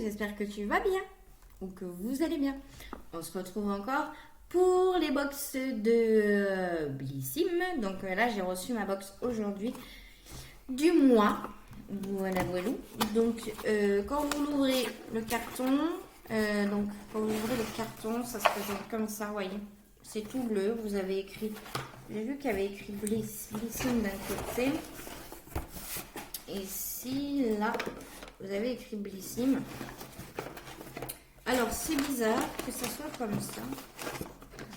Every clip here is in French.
j'espère que tu vas bien ou que vous allez bien. On se retrouve encore pour les box de Blissim. Donc là, j'ai reçu ma box aujourd'hui du mois. Voilà, voilà. Donc quand vous l'ouvrez le carton, ça se présente comme ça, voyez. C'est tout bleu, vous avez écrit, j'ai vu qu'il y avait écrit Blissim d'un côté. Et ici, là, vous avez écrit Blissim. Alors, c'est bizarre que ça soit comme ça.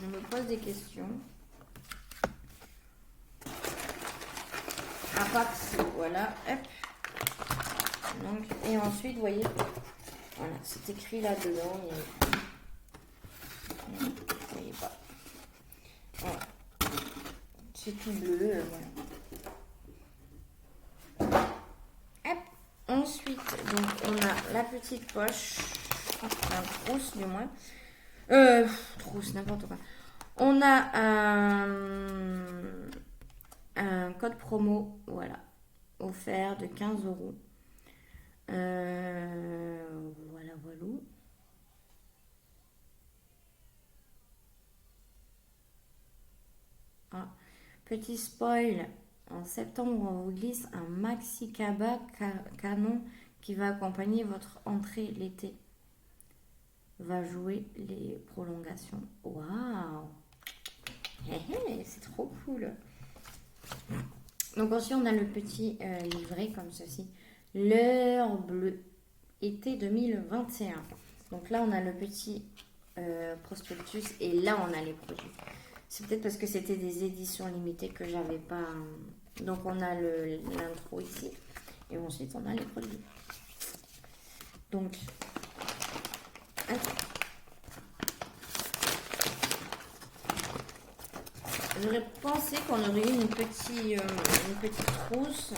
Je me pose des questions. À part si, voilà, hop. Donc, et ensuite, vous voyez, voilà, c'est écrit là-dedans. Vous voyez pas. Voilà. C'est tout bleu, voilà. Hop. Ensuite, donc, on a la petite poche. Un trousse, du moins. Trousse, n'importe quoi. On a un code promo, voilà, offert de 15 €. Voilà, voilà. Ah, petit spoil, en septembre, on vous glisse un maxi cabas canon qui va accompagner votre entrée l'été. Va jouer les prolongations. Waouh! C'est trop cool. Donc ensuite, on a le petit livret comme ceci. L'heure bleue, été 2021. Donc là, on a le petit prospectus et là, on a les produits. C'est peut-être parce que c'était des éditions limitées que j'avais pas. Donc on a l'intro ici et ensuite on a les produits. Donc, j'aurais pensé qu'on aurait eu une petite trousse.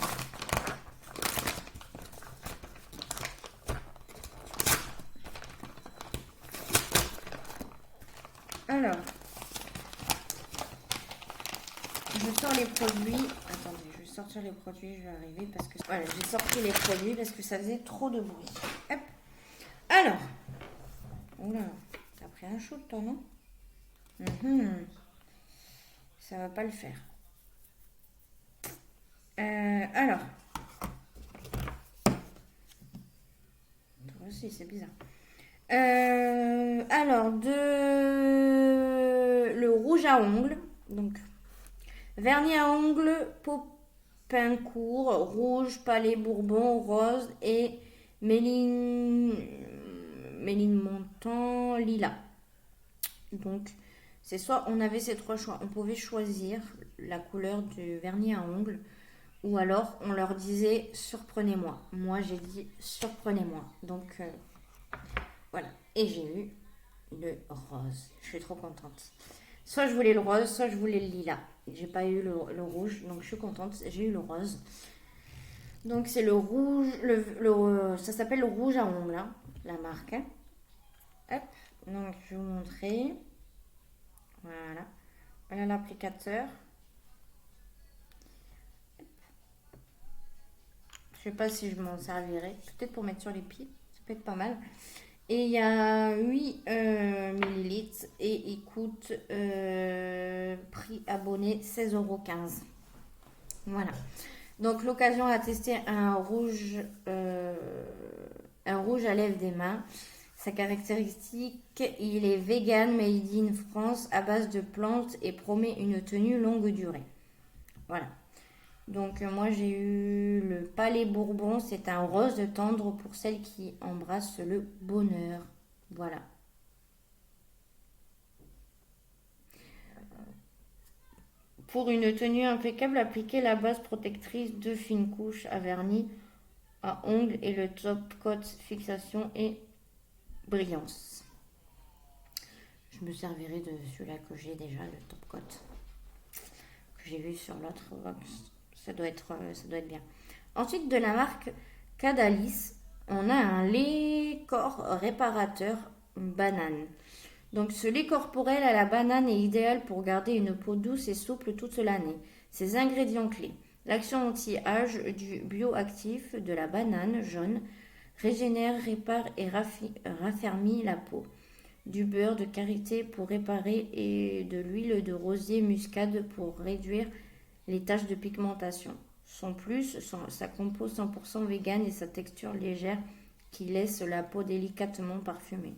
Alors, je sors les produits. Attendez, je vais sortir les produits, je vais arriver parce que... Voilà, j'ai sorti les produits parce que ça faisait trop de bruit. Hop. Alors. Oula, t'as pris un shoot toi, non? Ça va pas le faire. Alors. Toi aussi, c'est bizarre. Alors, le rouge à ongles. Donc, vernis à ongles, Popincourt, rouge, palais bourbon, rose et méline montant, lilas. Donc, c'est soit on avait ces trois choix. On pouvait choisir la couleur du vernis à ongles ou alors on leur disait surprenez-moi. Moi, j'ai dit surprenez-moi. Donc, voilà. Et j'ai eu le rose. Je suis trop contente. Soit je voulais le rose, soit je voulais le lilas. J'ai pas eu le rouge, donc je suis contente. J'ai eu le rose. Donc c'est le rouge, ça s'appelle le rouge à ongles, hein, la marque. Hop, donc je vais vous montrer. Voilà. Voilà l'applicateur. Je sais pas si je m'en servirai. Peut-être pour mettre sur les pieds. Ça peut être pas mal. Et il y a 8 millilitres et il coûte prix abonné 16,15 €. Voilà. Donc l'occasion à tester un rouge à lèvres des mains. Sa caractéristique, il est vegan, made in France, à base de plantes et promet une tenue longue durée. Voilà. Donc moi j'ai eu le palais bourbon, c'est un rose tendre pour celles qui embrassent le bonheur. Voilà. Pour une tenue impeccable, appliquez la base protectrice de fine couche à vernis à ongles et le top coat fixation et brillance. Je me servirai de celui-là que j'ai déjà, le top coat que j'ai vu sur l'autre box. Ça doit être bien. Ensuite, de la marque Cadalis, on a un lait corps réparateur banane. Donc ce lait corporel à la banane est idéal pour garder une peau douce et souple toute l'année. Ses ingrédients clés: l'action anti-âge du bioactif de la banane jaune, Régénère, répare et raffermit la peau. Du beurre de karité pour réparer et de l'huile de rosier muscade pour réduire les taches de pigmentation. Sa compo 100% vegan et sa texture légère qui laisse la peau délicatement parfumée.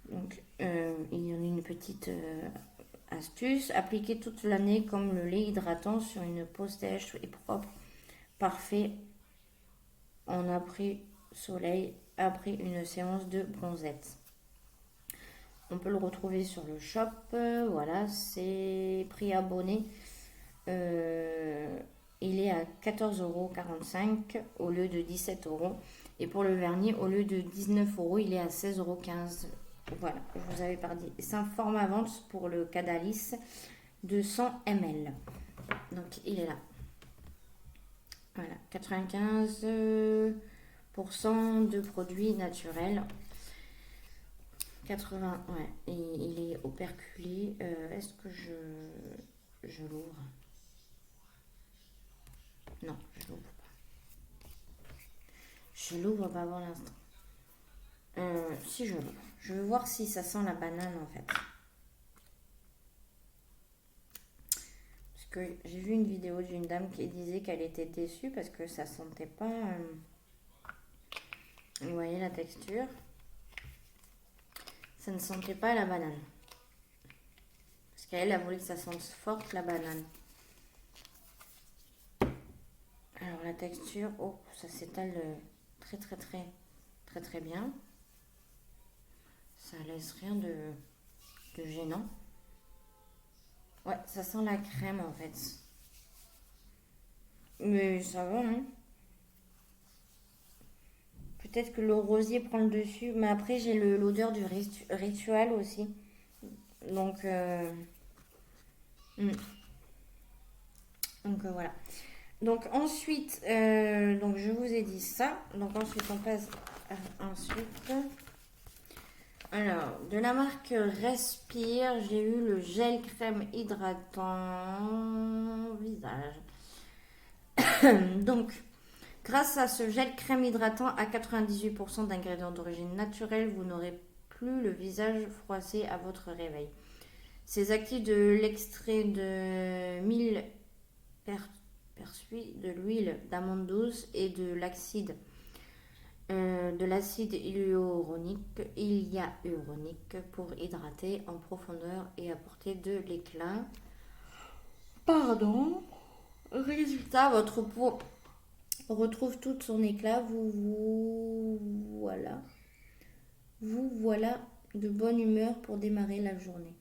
Donc, il y en a une petite astuce. Appliquez toute l'année comme le lait hydratant sur une peau sèche et propre. Parfait en après-soleil, après une séance de bronzette. On peut le retrouver sur le shop. Voilà, c'est prix abonné. Il est à 14,45 € au lieu de 17 €. Et pour le vernis, au lieu de 19 €, il est à 16,15 €. Voilà, je vous avais pas dit. C'est un format vente pour le Cadalis de 100 ml. Donc, il est là. Voilà, 95% de produits naturels. 80, ouais, et il est operculé. Est-ce que je l'ouvre? Non, je l'ouvre pas. Je l'ouvre pas pour l'instant. Si je l'ouvre. Je veux voir si ça sent la banane en fait. Parce que j'ai vu une vidéo d'une dame qui disait qu'elle était déçue parce que ça sentait pas. Vous voyez la texture? Ça ne sentait pas la banane. Parce qu'elle a voulu que ça sente forte la banane. Alors la texture, oh, ça s'étale très très très très très bien. Ça laisse rien de gênant. Ouais, ça sent la crème en fait. Mais ça va, hein. Peut-être que le rosier prend le dessus. Mais après, j'ai l'odeur du rituel aussi. Donc, voilà. Donc ensuite, donc je vous ai dit ça. Donc ensuite, on passe à ensuite. Alors, de la marque Respire, j'ai eu le gel crème hydratant visage. Donc, grâce à ce gel crème hydratant à 98% d'ingrédients d'origine naturelle, vous n'aurez plus le visage froissé à votre réveil. C'est actif de l'extrait de mille persui, de l'huile d'amande douce et de l'acide hyaluronique pour hydrater en profondeur et apporter de l'éclat. Pardon. Résultat, votre peau retrouve tout son éclat. Vous voilà de bonne humeur pour démarrer la journée.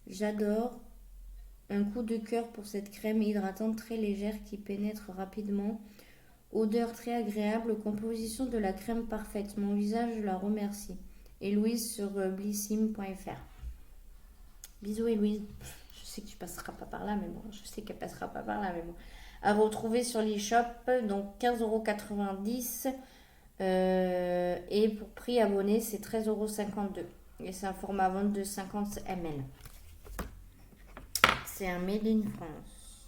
J'adore. Un coup de cœur pour cette crème hydratante très légère qui pénètre rapidement. Odeur très agréable, composition de la crème parfaite. Mon visage, je la remercie. Héloïse sur blissim.fr. Bisous Héloïse. Je sais que tu passeras pas par là, mais bon, je sais qu'elle passera pas par là, mais bon. À retrouver sur l'e-shop, donc 15,90 €. Et pour prix abonné, c'est 13,52 €. Et c'est un format vente de 50 ml. C'est un Made in France.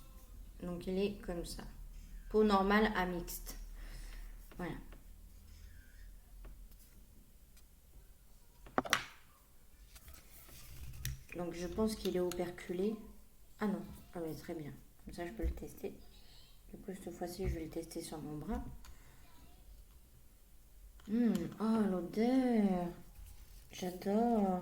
Donc il est comme ça. Peau normale à mixte. Voilà. Donc je pense qu'il est operculé. Ah non, ah oui, très bien. Comme ça je peux le tester. Du coup cette fois-ci je vais le tester sur mon bras. Oh l'odeur. J'adore.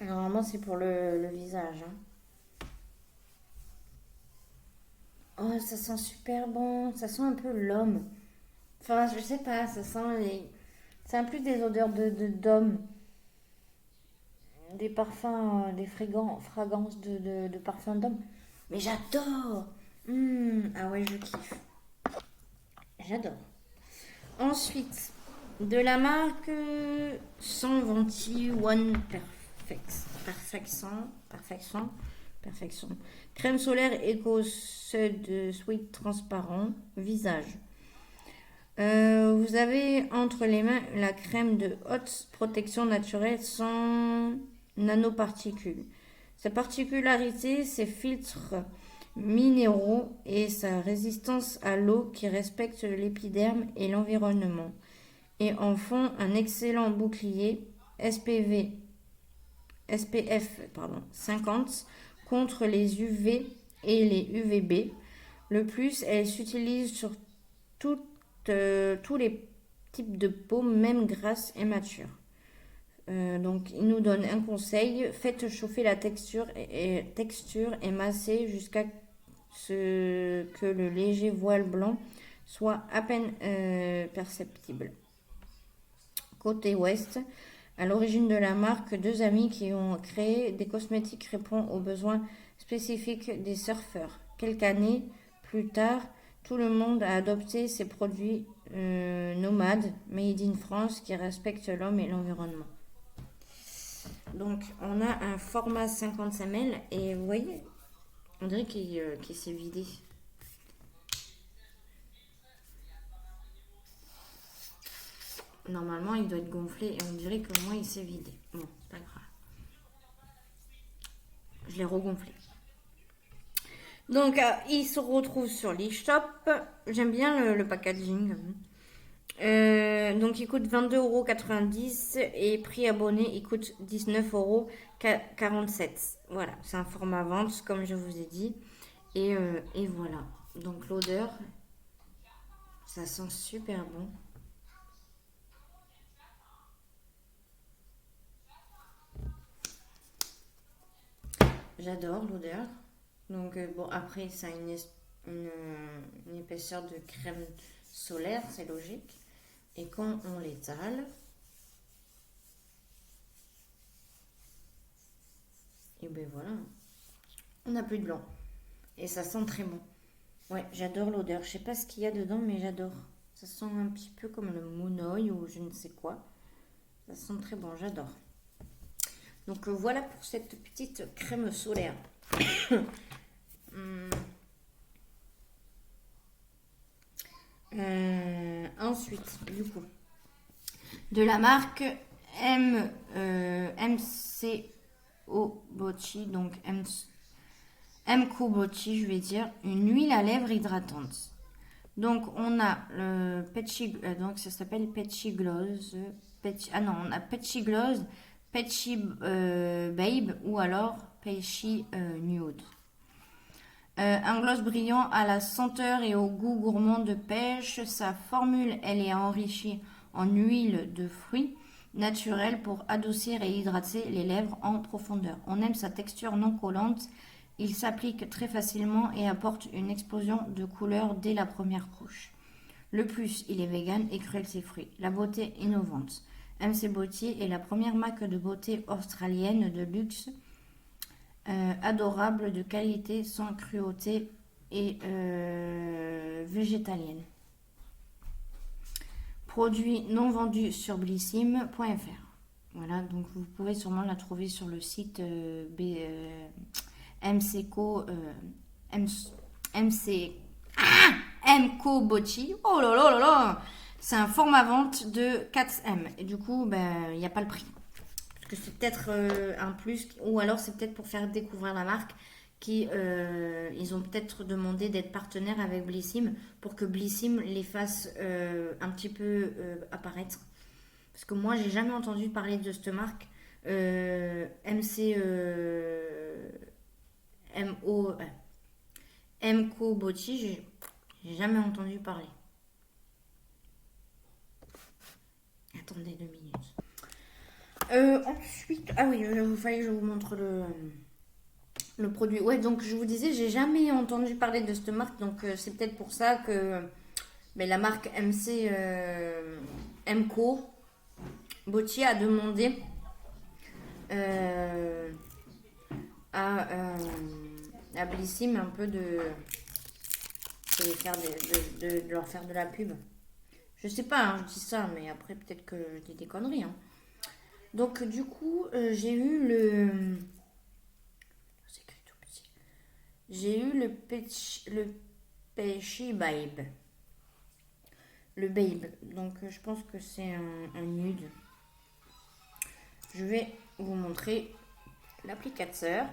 Alors, normalement c'est pour le visage. Hein. Oh ça sent super bon. Ça sent un peu l'homme. Enfin je sais pas, ça sent les... C'est un plus des odeurs d'homme. Des parfums, des fragrances de parfums d'homme. Mais j'adore. Ah ouais, je kiffe. J'adore. Ensuite, de la marque Sanventi One Perfection. Crème solaire Eco Sweet transparent visage. Vous avez entre les mains la crème de haute protection naturelle sans nanoparticules. Sa particularité, ses filtres minéraux et sa résistance à l'eau qui respecte l'épiderme et l'environnement et en font un excellent bouclier SPF 50 contre les UV et les UVB. Le plus, elle s'utilise sur tous les types de peau, même grasse et mature. Donc, il nous donne un conseil, faites chauffer la texture et massez jusqu'à ce que le léger voile blanc soit à peine perceptible. Côté ouest, à l'origine de la marque, deux amis qui ont créé des cosmétiques répondent aux besoins spécifiques des surfeurs. Quelques années plus tard, tout le monde a adopté ces produits nomades, made in France, qui respectent l'homme et l'environnement. Donc, on a un format 50 ml et vous voyez, on dirait qu'il s'est vidé. Normalement, il doit être gonflé et on dirait que moi, il s'est vidé. Bon, c'est pas grave. Je l'ai regonflé. Donc, il se retrouve sur l'e-shop. J'aime bien le packaging. Donc, il coûte 22,90 € et prix abonné, il coûte 19,47 €. Voilà, c'est un format vente, comme je vous ai dit. Et voilà. Donc, l'odeur, ça sent super bon. J'adore l'odeur. Donc, bon, après, ça a une épaisseur de crème solaire, c'est logique. Et quand on l'étale, et ben voilà, on n'a plus de blanc. Et ça sent très bon. Ouais, j'adore l'odeur. Je sais pas ce qu'il y a dedans, mais j'adore. Ça sent un petit peu comme le monoï ou je ne sais quoi. Ça sent très bon, j'adore. Donc voilà pour cette petite crème solaire. Ensuite, du coup, de la marque MCO Bochi, donc MCO Bochi, je vais dire, une huile à lèvres hydratante. Donc on a le Petchy, donc ça s'appelle Petchy Gloss, on a Petchy Gloss, Petchy Babe ou alors Petchy Nude. Un gloss brillant à la senteur et au goût gourmand de pêche. Sa formule, elle est enrichie en huile de fruits naturelle pour adoucir et hydrater les lèvres en profondeur. On aime sa texture non collante. Il s'applique très facilement et apporte une explosion de couleurs dès la première couche. Le plus, il est vegan et cruelty-free. La beauté innovante. MC Beauty est la première marque de beauté australienne de luxe adorable, de qualité, sans cruauté et végétalienne. Produit non vendu sur blissim.fr. Voilà, donc vous pouvez sûrement la trouver sur le site MCO Bochi. Oh là là là là. C'est un format vente de 4M. Et du coup, il n'y a pas le prix. Que c'est peut-être un plus, ou alors c'est peut-être pour faire découvrir la marque ils ont peut-être demandé d'être partenaire avec Blissim pour que Blissim les fasse un petit peu apparaître, parce que moi j'ai jamais entendu parler de cette marque MCO Bochi, j'ai jamais entendu parler. Attendez 2 minutes. Ensuite, ah oui, il fallait que je vous montre le produit. Ouais, donc je vous disais, j'ai jamais entendu parler de cette marque, donc c'est peut-être pour ça que la marque MCO Botti a demandé à Blissim un peu de leur faire de la pub. Je sais pas, je dis ça, mais après peut-être que je dis des conneries. Donc du coup, j'ai eu le Petchy Babe. Le Babe. Donc je pense que c'est un nude. Je vais vous montrer l'applicateur.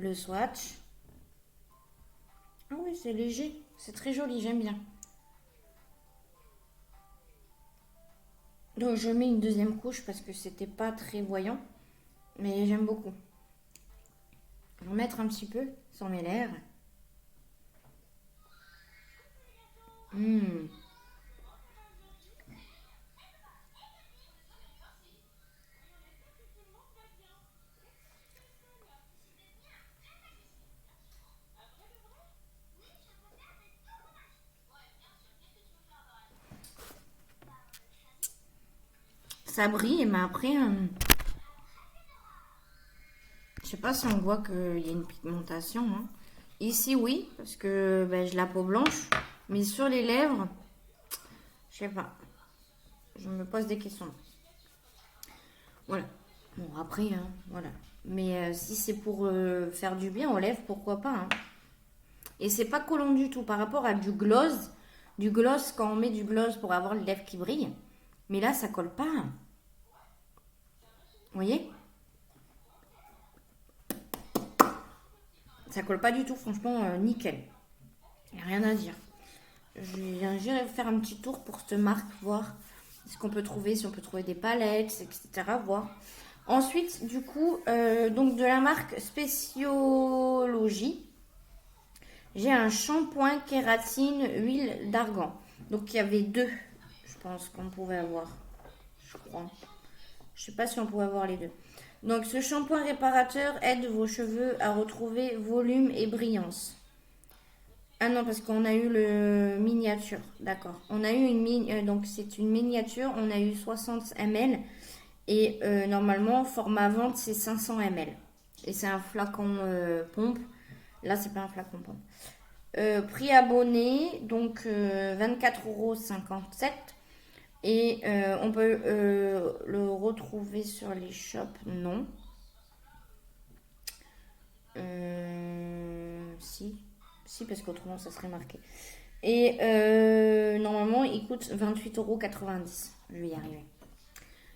le swatch. Ah oui, c'est léger. C'est très joli, j'aime bien. Donc je mets une deuxième couche parce que c'était pas très voyant. Mais j'aime beaucoup. Je vais en mettre un petit peu sur mes lèvres. Ça brille, mais après, je sais pas si on voit qu'il y a une pigmentation. Hein. Ici, oui, parce que ben, j'ai la peau blanche. Mais sur les lèvres, je sais pas. Je me pose des questions. Voilà. Bon, après, hein, voilà. Mais si c'est pour faire du bien aux lèvres, pourquoi pas. Hein. Et c'est pas collant du tout par rapport à du gloss. Du gloss, quand on met du gloss pour avoir les lèvres qui brillent. Mais là, ça colle pas. Hein. Vous voyez? Ça colle pas du tout, franchement, nickel. Il n'y a rien à dire. J'irai faire un petit tour pour cette marque, voir ce qu'on peut trouver, si on peut trouver des palettes, etc. Voir. Ensuite, du coup, donc de la marque Spéciologie, j'ai un shampoing kératine huile d'argan. Donc il y avait deux, je pense qu'on pouvait avoir. Je crois. Je sais pas si on pouvait avoir les deux. Donc ce shampoing réparateur aide vos cheveux à retrouver volume et brillance. Ah non, parce qu'on a eu le miniature, d'accord. On a eu donc c'est une miniature, on a eu 60 ml et normalement format vente c'est 500 ml. Et c'est un flacon pompe. Là c'est pas un flacon pompe. Prix abonné, donc 24,57 €. Et on peut le retrouver sur les shops, non. Si, parce qu'autrement ça serait marqué. Et normalement il coûte 28,90 €. Je vais y arriver.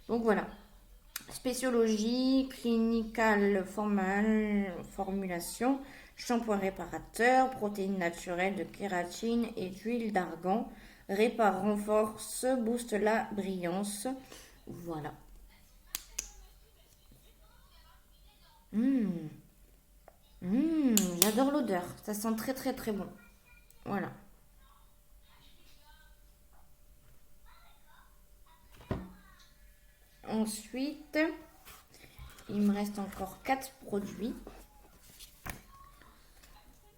Donc voilà. Spéciologie, clinical formulation, shampoing réparateur, protéines naturelles de kératine et d'huile d'argan. Répare, renforce, booste la brillance. Voilà. J'adore l'odeur. Ça sent très très très bon. Voilà. Ensuite, il me reste encore 4 produits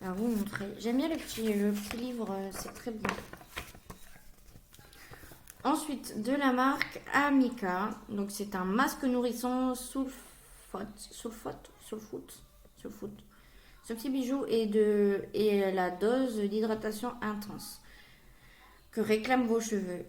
à vous montrer. J'aime bien le petit livre, c'est très bon. Ensuite, de la marque Amica. Donc, c'est un masque nourrissant sulfote. Ce petit bijou est la dose d'hydratation intense que réclament vos cheveux.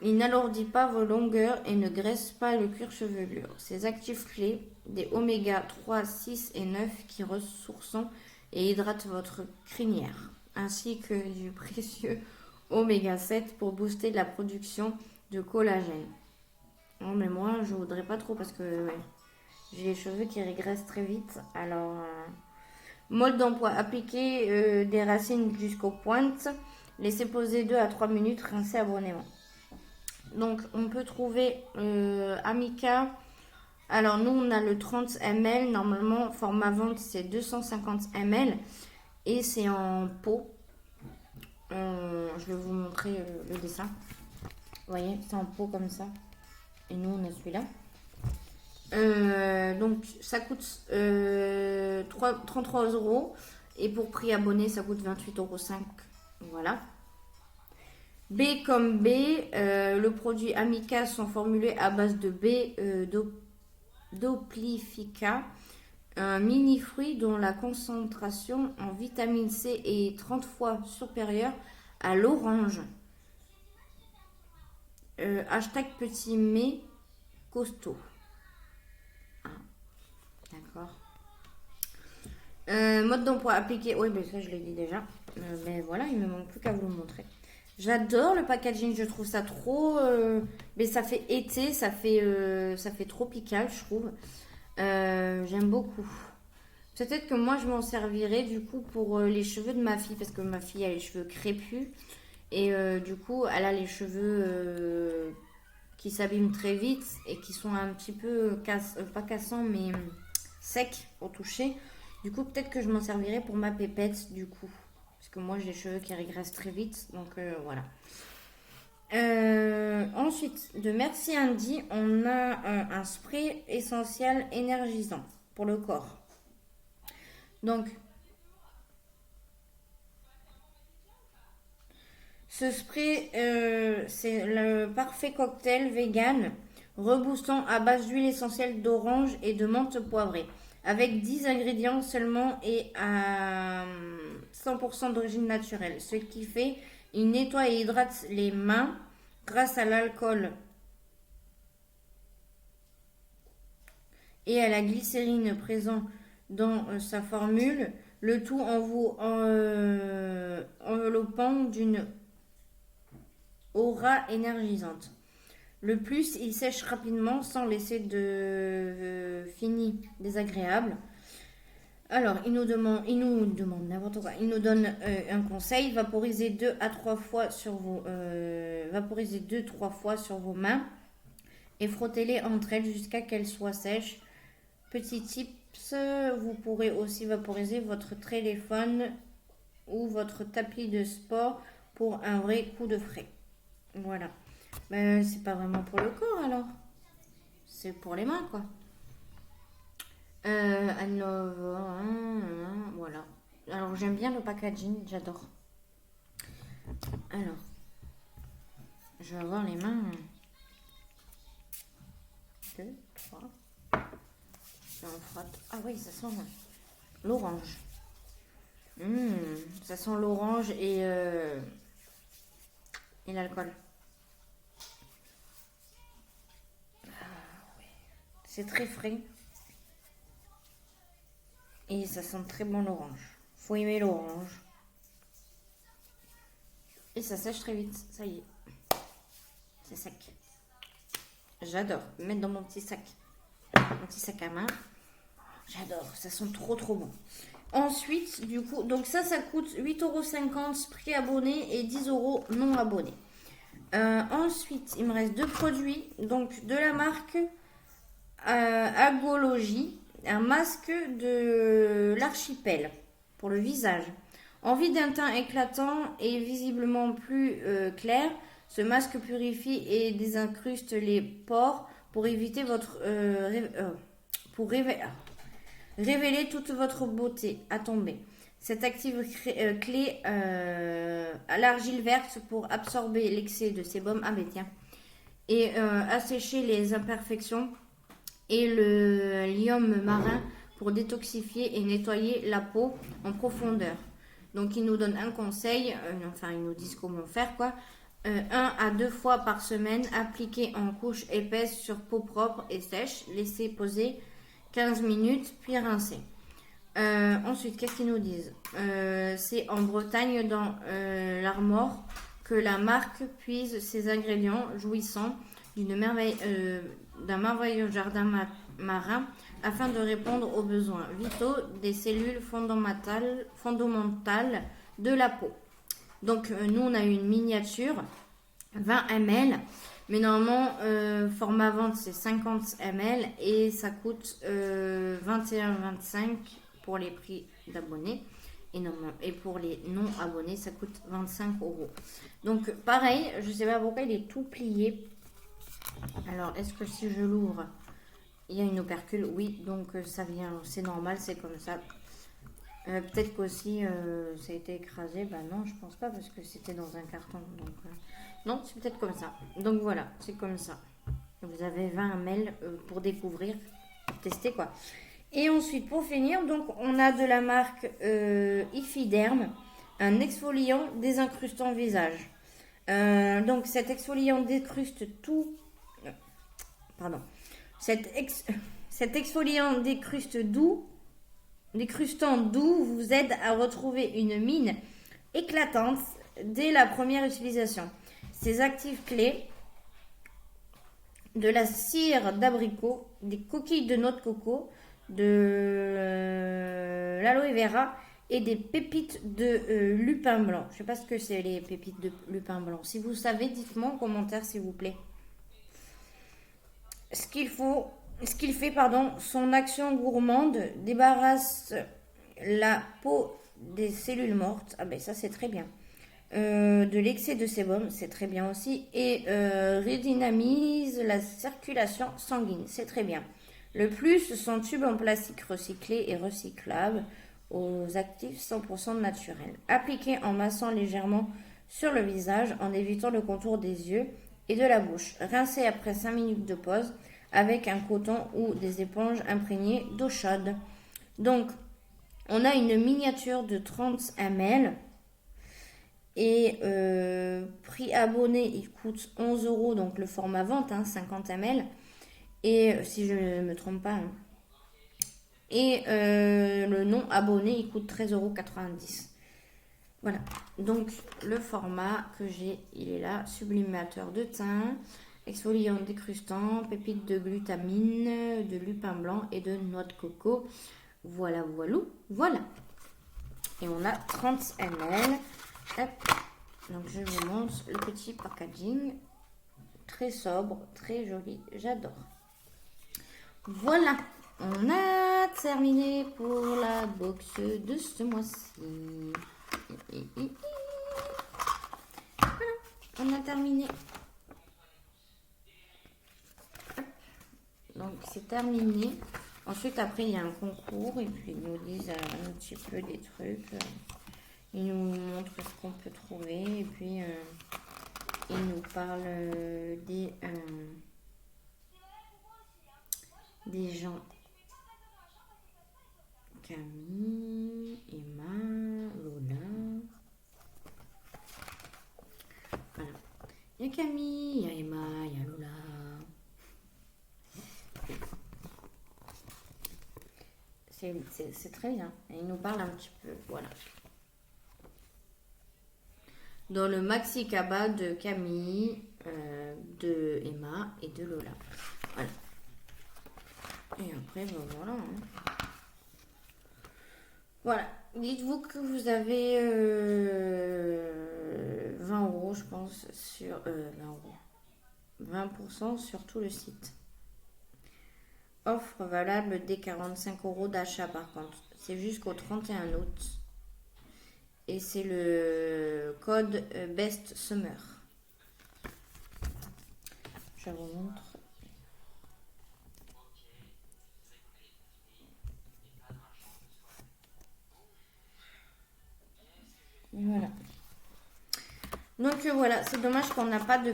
Il n'alourdit pas vos longueurs et ne graisse pas le cuir chevelu. Ses actifs clés, des oméga 3, 6 et 9 qui ressourcent et hydratent votre crinière, ainsi que du précieux oméga 7 pour booster la production de collagène. Non mais moi je voudrais pas trop parce que j'ai les cheveux qui régressent très vite. Alors, mode d'emploi, appliquer des racines jusqu'aux pointes, laisser poser 2 à 3 minutes, rincer abonnément. Donc on peut trouver Amica. Alors nous on a le 30 ml, normalement format vente c'est 250 ml et c'est en pot. Je vais vous montrer le dessin. Vous voyez, c'est en pot comme ça. Et nous on a celui-là. Donc ça coûte 33 € et pour prix abonné ça coûte 28,05 €. Voilà. B comme B, le produit Amica sont formulés à base de B d'Oplifica, un mini fruit dont la concentration en vitamine C est 30 fois supérieure à l'orange. Hashtag petit mais costaud. Ah, d'accord. Mode d'emploi appliqué. Oui, ben ça je l'ai dit déjà. Mais voilà, il me manque plus qu'à vous le montrer. J'adore le packaging, je trouve ça trop... mais ça fait été, ça fait tropical, je trouve. J'aime beaucoup. Peut-être que moi je m'en servirai du coup pour les cheveux de ma fille parce que ma fille a les cheveux crépus et du coup elle a les cheveux qui s'abîment très vite et qui sont un petit peu pas cassants mais secs au toucher. Du coup peut-être que je m'en servirai pour ma pépette du coup parce que moi j'ai les cheveux qui régressent très vite donc voilà. Ensuite de Merci Andy on a un spray essentiel énergisant pour le corps. Donc, ce spray, c'est le parfait cocktail vegan reboostant à base d'huile essentielle d'orange et de menthe poivrée. Avec 10 ingrédients seulement et à 100% d'origine naturelle. Ce qui fait, il nettoie et hydrate les mains grâce à l'alcool et à la glycérine présent dans sa formule. Le tout en vous enveloppant d'une aura énergisante. Le plus, il sèche rapidement sans laisser de fini désagréable. Alors, il nous demande n'importe quoi. Il nous donne un conseil vaporiser 2 à 3 fois sur vos vaporiser 2-3 fois sur vos mains et frottez-les entre elles jusqu'à qu'elles soient sèches. Petit tips, vous pourrez aussi vaporiser votre téléphone ou votre tapis de sport pour un vrai coup de frais. Voilà. Mais c'est pas vraiment pour le corps alors. C'est pour les mains quoi. Voilà. Alors j'aime bien le packaging, j'adore. Alors, je vais avoir les mains. 2, 3. On frotte. Ah oui, ça sent l'orange. Ça sent l'orange et l'alcool. C'est très frais. Et ça sent très bon l'orange. Faut aimer l'orange. Et ça sèche très vite. Ça y est. C'est sec. J'adore. Mettre dans mon petit sac. Mon petit sac à main. J'adore. Ça sent trop trop bon. Ensuite, du coup, donc ça coûte 8,50€ prix abonné et 10€ non abonné. Ensuite, il me reste 2 produits. Donc, de la marque Agologie, un masque de l'archipel pour le visage. Envie d'un teint éclatant et visiblement plus clair, ce masque purifie et désincruste les pores pour éviter révéler toute votre beauté à tomber. Cette active clé à l'argile verte pour absorber l'excès de sébum et assécher les imperfections et le lium marin pour détoxifier et nettoyer la peau en profondeur. Donc ils nous donnent un conseil, ils nous disent comment faire quoi. 1 à 2 fois par semaine, appliquer en couche épaisse sur peau propre et sèche, laisser poser 15 minutes puis rincer. Ensuite, qu'est-ce qu'ils nous disent? C'est en Bretagne, dans l'Armor, que la marque puise ses ingrédients jouissant d'un merveilleux jardin marin afin de répondre aux besoins vitaux des cellules fondamentales de la peau. Donc, nous, on a une miniature, 20 ml. Mais normalement, format vente, c'est 50 ml et ça coûte 21,25 pour les prix d'abonnés. Et pour les non-abonnés, ça coûte 25€. Donc, pareil, je ne sais pas pourquoi il est tout plié. Alors, est-ce que si je l'ouvre, il y a une opercule? Oui, donc ça vient, c'est normal, c'est comme ça. Peut-être qu'aussi ça a été écrasé. Bah non, je pense pas parce que c'était dans un carton. Donc, non, c'est peut-être comme ça. Donc voilà, c'est comme ça. Vous avez 20 ml pour découvrir, pour tester quoi. Et ensuite, pour finir, donc on a de la marque Ifiderm, un exfoliant désincrustant visage. Donc cet exfoliant décruste tout. Pardon. Cet exfoliant décrustant doux vous aide à retrouver une mine éclatante dès la première utilisation. Ces actifs clés, de la cire d'abricot, des coquilles de noix de coco, de l'aloe vera et des pépites de lupin blanc. Je sais pas ce que c'est les pépites de lupin blanc. Si vous savez, dites-moi en commentaire s'il vous plaît. Ce qu'il fait, son action gourmande débarrasse la peau des cellules mortes. Ah ben ça c'est très bien. De l'excès de sébum, c'est très bien aussi. Et redynamise la circulation sanguine, c'est très bien. Le plus, son tube en plastique recyclé et recyclable aux actifs 100% naturels. Appliqué en massant légèrement sur le visage en évitant le contour des yeux et de la bouche. Rincé après 5 minutes de pause avec un coton ou des éponges imprégnées d'eau chaude. Donc, on a une miniature de 30 ml. Et prix abonné, il coûte 11 €, donc le format vente, 50 ml. Et si je ne me trompe pas. Et le non abonné, il coûte 13,90 €. Voilà, donc le format que j'ai, il est là. Sublimateur de teint, exfoliant décrustant, pépites de glutamine, de lupin blanc et de noix de coco. Voilà, voilà. Et on a 30 ml. Hop. Donc je vous montre le petit packaging. Très sobre, très joli, j'adore. Voilà, on a terminé pour la box de ce mois-ci. Voilà, on a terminé. Hop. Donc c'est terminé. Ensuite après il y a un concours et puis ils nous disent un petit peu des trucs. Ils nous montrent ce qu'on peut trouver et puis ils nous parlent des gens. Camille, Emma, Lola. Voilà. Il y a Camille, il y a Emma, il y a Lola. C'est très bien. Et ils nous parlent un petit peu. Voilà. Dans le maxi cabas de Camille, de Emma et de Lola. Voilà. Et après, ben voilà. Voilà. Dites-vous que vous avez 20 €, je pense, sur 20% sur tout le site. Offre valable dès 45 € d'achat par contre. C'est jusqu'au 31 août. Et c'est le code Best Summer. Je vous montre. Voilà. Donc voilà, c'est dommage qu'on n'a pas de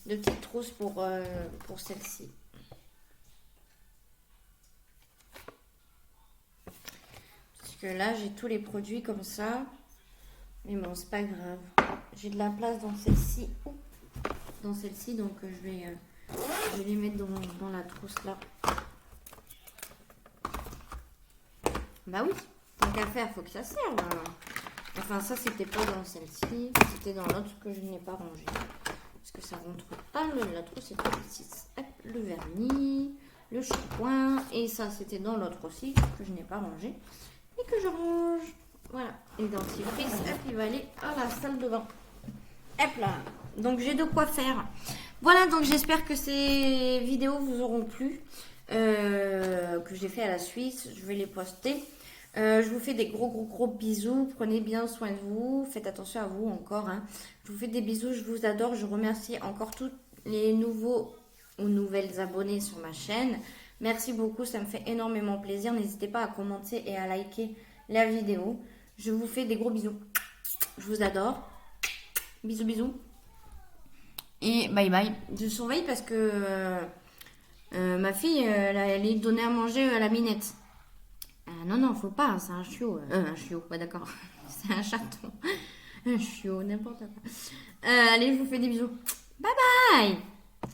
petites trousses pour celle-ci. Parce que là, j'ai tous les produits comme ça. Mais bon, c'est pas grave. J'ai de la place dans celle-ci. Dans celle-ci, donc je vais les mettre dans la trousse là. Bah oui, tant qu'à faire, faut que ça serve. Enfin, ça, c'était pas dans celle-ci. C'était dans l'autre que je n'ai pas rangé. Parce que ça rentre pas. La trousse était ici. Le vernis, le shampoing. Et ça, c'était dans l'autre aussi que je n'ai pas rangé. Et que je range. Voilà. Et dentifrice, il va aller à la salle de bain. Hop là. Donc, j'ai de quoi faire. Voilà, donc j'espère que ces vidéos vous auront plu. Que j'ai fait à la Suisse. Je vais les poster. Je vous fais des gros bisous. Prenez bien soin de vous. Faites attention à vous encore. Je vous fais des bisous. Je vous adore. Je remercie encore tous les nouveaux ou nouvelles abonnés sur ma chaîne. Merci beaucoup. Ça me fait énormément plaisir. N'hésitez pas à commenter et à liker la vidéo. Je vous fais des gros bisous. Je vous adore. Bisous. Et bye. Je surveille parce que ma fille, elle est donnée à manger à la minette. Non, faut pas, c'est un chiot. Un chiot, ouais, d'accord. C'est un chaton. Un chiot, n'importe quoi. Allez, je vous fais des bisous. Bye bye!